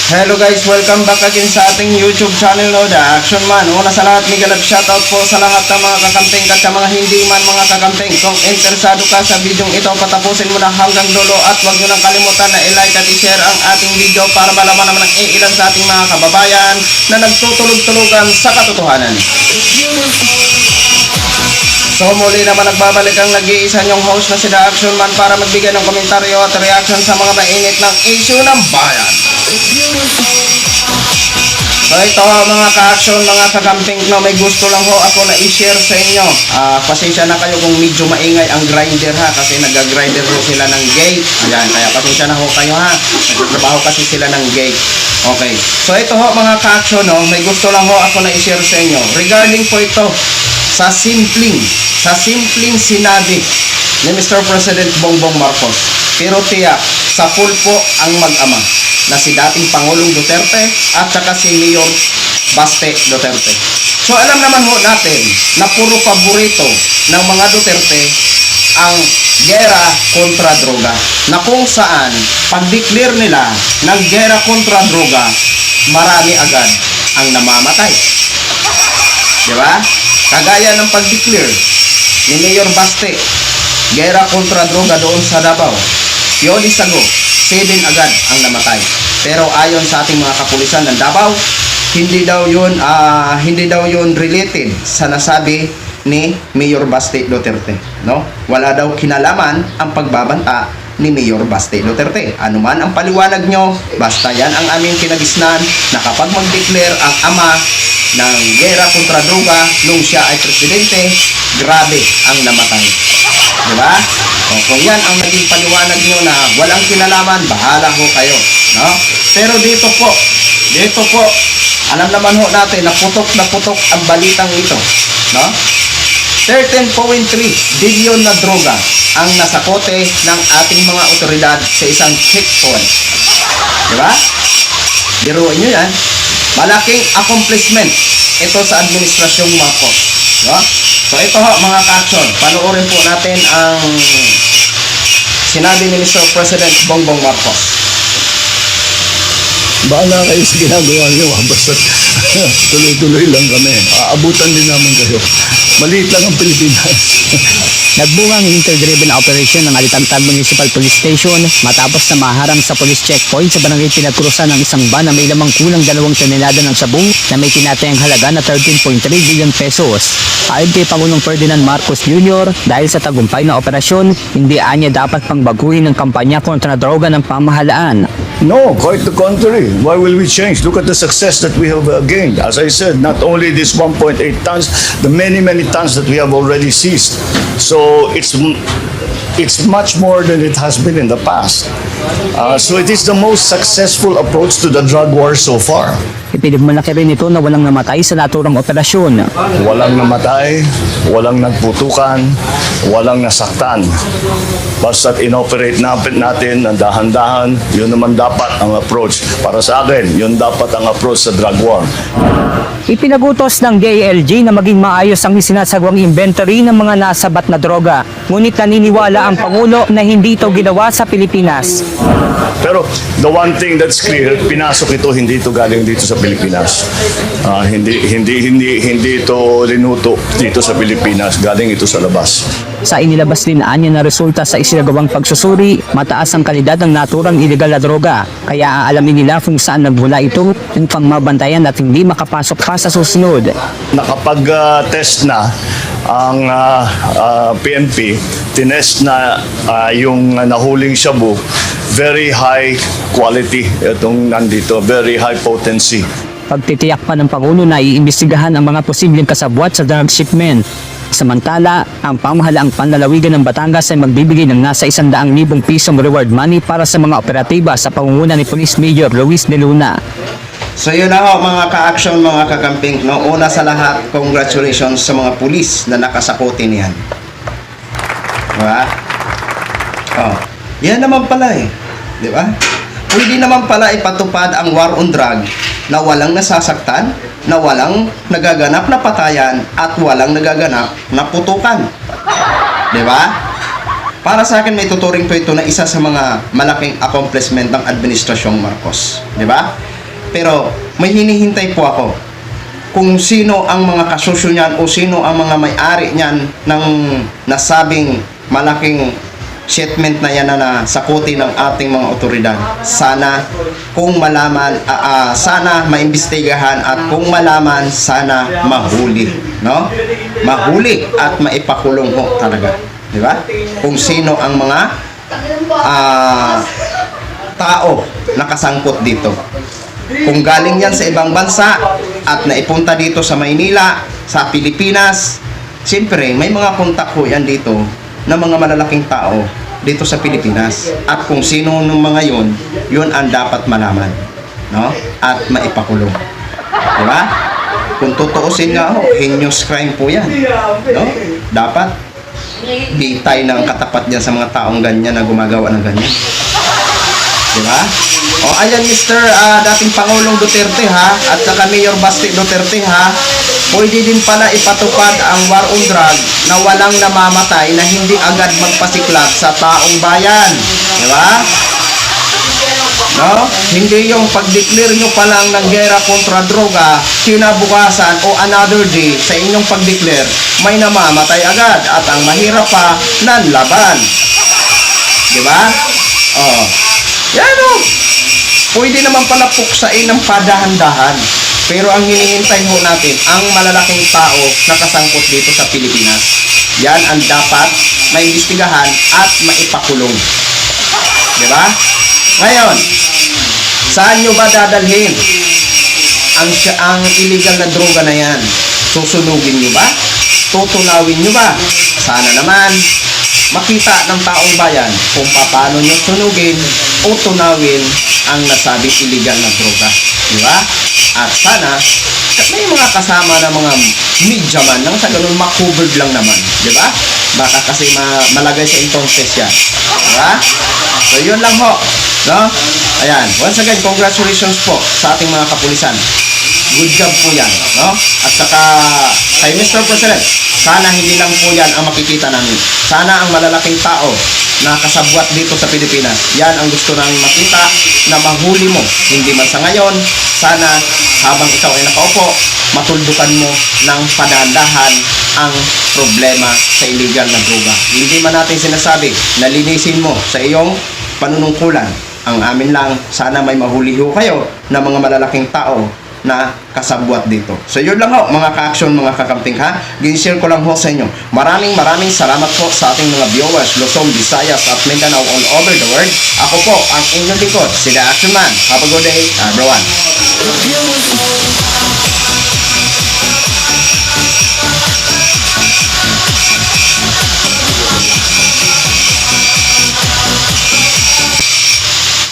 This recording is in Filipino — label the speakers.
Speaker 1: Hello guys, welcome back again sa ating YouTube channel, no, The Action Man. Una sa lahat, mega love shoutout po sa lahat ng mga kakamping at sa mga hindi man mga kakamping. Kung interesado ka sa video ito, patapusin mo na hanggang dulo at huwag nyo nang kalimutan na i-like at i-share ang ating video para malaman naman ng ilan sa ating mga kababayan na nagtutulog-tulugan sa katotohanan. So muli naman nagbabalik ang nag-iisa nyong host na si The Action Man para magbigay ng komentaryo at reaction sa mga mainit ng issue ng bayan. So ito mga ka-action, mga kagamping, no, may gusto lang ho ako na i-share sa inyo. Pasensya na kayo kung medyo maingay ang grinder ha, kasi nag-grinder ho sila ng gate. Ayan, kaya pasensya na ho kayo ha, nagtatrabaho kasi sila ng gate. Okay, so ito ho mga ka-action, no, may gusto lang ho ako na i-share sa inyo. Regarding po ito sa simpleng sinabi ni Mr. President Bongbong Marcos, pero tiyak sa full po ang mag-ama na si dating Pangulong Duterte at saka si Mayor Baste Duterte. So alam naman ho natin na puro paborito ng mga Duterte ang gera kontra droga, na kung saan pag-declare nila ng gera kontra droga, marami agad ang namamatay. Diba? Kagaya ng pag-declare ni Mayor Baste, gera kontra droga doon sa Davao, yun isago, 7 agad ang namatay. Pero ayon sa ating mga kapulisan ng Davao, hindi daw yun related sa nasabi ni Mayor Baste Duterte, no? Wala daw kinalaman ang pagbabanta ni Mayor Baste Duterte. Ano man ang paliwanag nyo, basta yan ang aming kinagisnan na kapag mag-declare ang ama ng gera kontra droga nung siya ay presidente, grabe ang namatay. Diba? O, kung yan ang naging paliwanag nyo na walang kinalaman, bahala ho kayo, no? Pero dito po, alam naman ho natin na putok ang balitang ito, no? 13.3 billion na droga ang nasakote ng ating mga otoridad sa isang checkpoint. Diba? Biruin nyo yan. Malaking accomplishment ito sa administrasyong Marcos, no? So ito ho mga ka-action, panoorin po natin ang sinabi ni Mr. President Bongbong Marcos.
Speaker 2: Bahala kayo sa ginagawa nyo, basta tuloy-tuloy lang kami. Aabutan din namin kayo. Maliit lang ang Pilipinas.
Speaker 3: Nagbunga ang inter-driven operation ng Alitantad Municipal Police Station matapos na maharang sa police checkpoint sa barangay Pinagkrusan ng isang van na may lamang kulang 2 tonelada ng sabu na may tinatayang halaga na 13.3 billion pesos. Ayon kay Pangulong Ferdinand Marcos Jr., dahil sa tagumpay na operasyon, hindi anya dapat pangbaguhin ng kampanya kontra droga ng pamahalaan.
Speaker 2: No, quite the contrary. Why will we change? Look at the success that we have gained. As I said, not only this 1.8 tons, the many tons that we have already seized. So it's much more than it has been in the past. So it is the most successful approach to the drug war so far.
Speaker 3: Ipinagmalaki rin ito na walang namatay sa naturang operasyon.
Speaker 2: Walang namatay, walang nagputukan, walang nasaktan. Basta't inoperate natin ng dahan-dahan, yun naman dapat ang approach. Para sa akin, yun dapat ang approach sa drug war.
Speaker 3: Ipinagutos ng DILG na maging maayos ang isinasagawang inventory ng mga nasabat na droga. Ngunit naniniwala ang Pangulo na hindi ito ginawa sa Pilipinas.
Speaker 2: Pero the one thing that's clear, pinasok ito, hindi ito galing dito sa Pilipinas. Hindi ito rinuto dito sa Pilipinas, galing ito sa labas.
Speaker 3: Sa inilabas din anya na resulta sa isinagawang pagsusuri, mataas ang kalidad ng naturang illegal na droga. Kaya aalamin nila kung saan nagmula ito upang mabantayan at hindi makapasok pa sa susunod.
Speaker 2: Nakapag-test na ang PNP, tinest na yung nahuling shabu, very high quality itong nandito, very high potency.
Speaker 3: Pagtitiyak pa ng Pangulo na iimbestigahan ang mga posibleng kasabwat sa drug shipment. Samantala, ang pamahalaang panlalawigan ng Batangas ay magbibigay ng nasa 100,000 pisong reward money para sa mga operatiba sa pangunguna ni Police Major Luis De Luna.
Speaker 1: So yun na ho mga ka-action, mga kagamping, no? Una sa lahat, congratulations sa mga pulis na nakasakote niyan. Diba? Oh, yan naman pala eh. Diba? Pwede naman pala ipatupad ang war on drug na walang nasasaktan, na walang nagaganap na patayan, at walang nagaganap na putukan. Diba? Para sa akin, may tuturing po ito na isa sa mga malaking accomplishment ng Administrasyong Marcos. Di ba? Pero may hinihintay po ako kung sino ang mga kasusyo niyan o sino ang mga may-ari niyan ng nasabing malaking shipment na yan na sakuti ng ating mga otoridad. Sana kung malaman, sana maimbestigahan at kung malaman, sana mahuli. No? Mahuli at maipakulong ho talaga. Di ba? Kung sino ang mga tao na kasangkot dito. Kung galing yan sa ibang bansa at naipunta dito sa Maynila, sa Pilipinas, siyempre may mga kontak ho yan dito ng mga malalaking tao dito sa Pilipinas. At kung sino ng mga yun ang dapat malaman, no? At maipakulong. Di ba? Kung tutuusin nga ho, heinous crime po yan. No? Dapat bitay ng katapat niya sa mga taong ganyan na gumagawa ng ganyan. Di ba? O ayan Mr. Dating Pangulong Duterte ha, at saka Mayor Basti Duterte ha, pwede din pala ipatupad ang war on drug na walang namamatay na hindi agad magpasiklat sa taong bayan. Di ba? No? Hindi yung pag-declare nyo pa lang ng gera kontra droga, kinabukasan o another day sa inyong pag-declare, may namamatay agad at ang mahirap pa, nanlaban. Di ba? Oh. Yan o. Pwede naman pala puksain ng padahan-dahan. Pero ang hinihintay ho natin, ang malalaking tao na kasangkot dito sa Pilipinas. Yan ang dapat maimbestigahan at maipakulong. Diba? Ngayon, saan nyo ba dadalhin ang illegal na droga na yan? Susunugin nyo ba? Tutunawin nyo ba? Sana naman makita ng taong bayan kung paano nyo sunugin o tunawin ang nasabing illegal na droga. Di ba? At sana, may mga kasama na mga media man nang sa ganun makovered lang naman. Di ba? Baka kasi malagay sa entonces yan. Di ba? So, yun lang ho. No? Ayan. Once again, congratulations po sa ating mga kapulisan. Good job po yan. No? At saka, kay Mr. President, sana hindi lang po yan ang makikita namin. Sana ang malalaking tao na kasabwat dito sa Pilipinas, yan ang gusto namin makita na mahuli mo. Hindi man sa ngayon, sana habang ikaw ay nakaupo, matuldukan mo ng padahan ang problema sa illegal na droga. Hindi man natin sinasabi na linisin mo sa iyong panunungkulan. Ang amin lang, sana may mahuli ho kayo na mga malalaking tao na kasabwat dito. So yun lang ho, mga ka-action, mga kakamping ha. Ginshare ko lang ho sa inyo. Maraming salamat po sa ating mga viewers, Luzon, Visayas at Mindanao all over the world. Ako po ang inyong lingkod, si The Action Man. Have a good day, everyone.